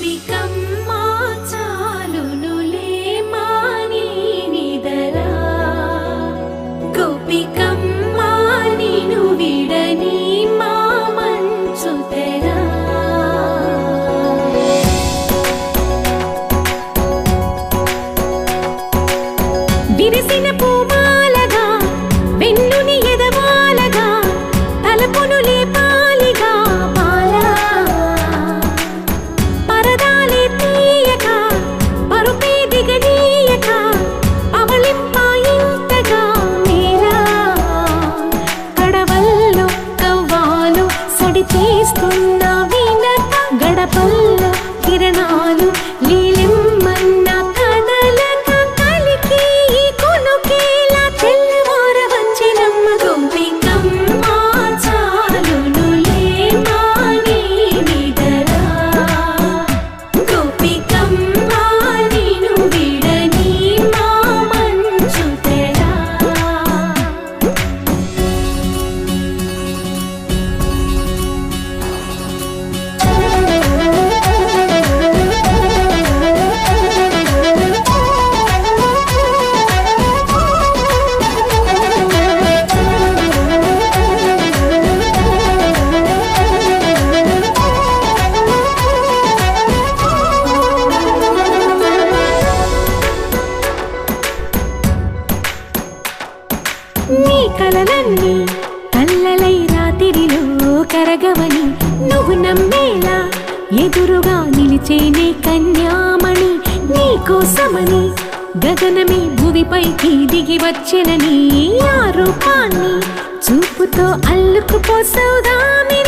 గోపికమ్మా చాలునులే మాని నిదరా గోపికమ్మా నిను విడని మా మంచు తెరా విరిసిన పూమాలగా వెన్నుని ఎదవాలగా తలపును లేపాలిగా బాలా పరదాలే తీయక పరుపే దిగనీయక అవలింపాయింతగా మేరా కడవల్లో కవ్వాలు సడి తీస్తున్న వినత గడపల్లో కిరణాలు లీలెమ్మన్న కదలక కలికి కొనుకేలా తెల్లవార వచ్చినమ్మ గోపికమ్మా చాలునులే మాని నిదరా గోపికమ్మా నిను విడని మా మంచు తెరా నీ కలలన్నీ కల్లలై రాత్రిలో కరగవని నువ్వు నమ్మేలా ఎదురుగా నిలిచేనే కన్యామణి నీ కోసమని గగనమే భూమిపైకి దిగి వచ్చెనని ఆ రూపాన్ని చూపుతో అల్లుకుపోసౌదామే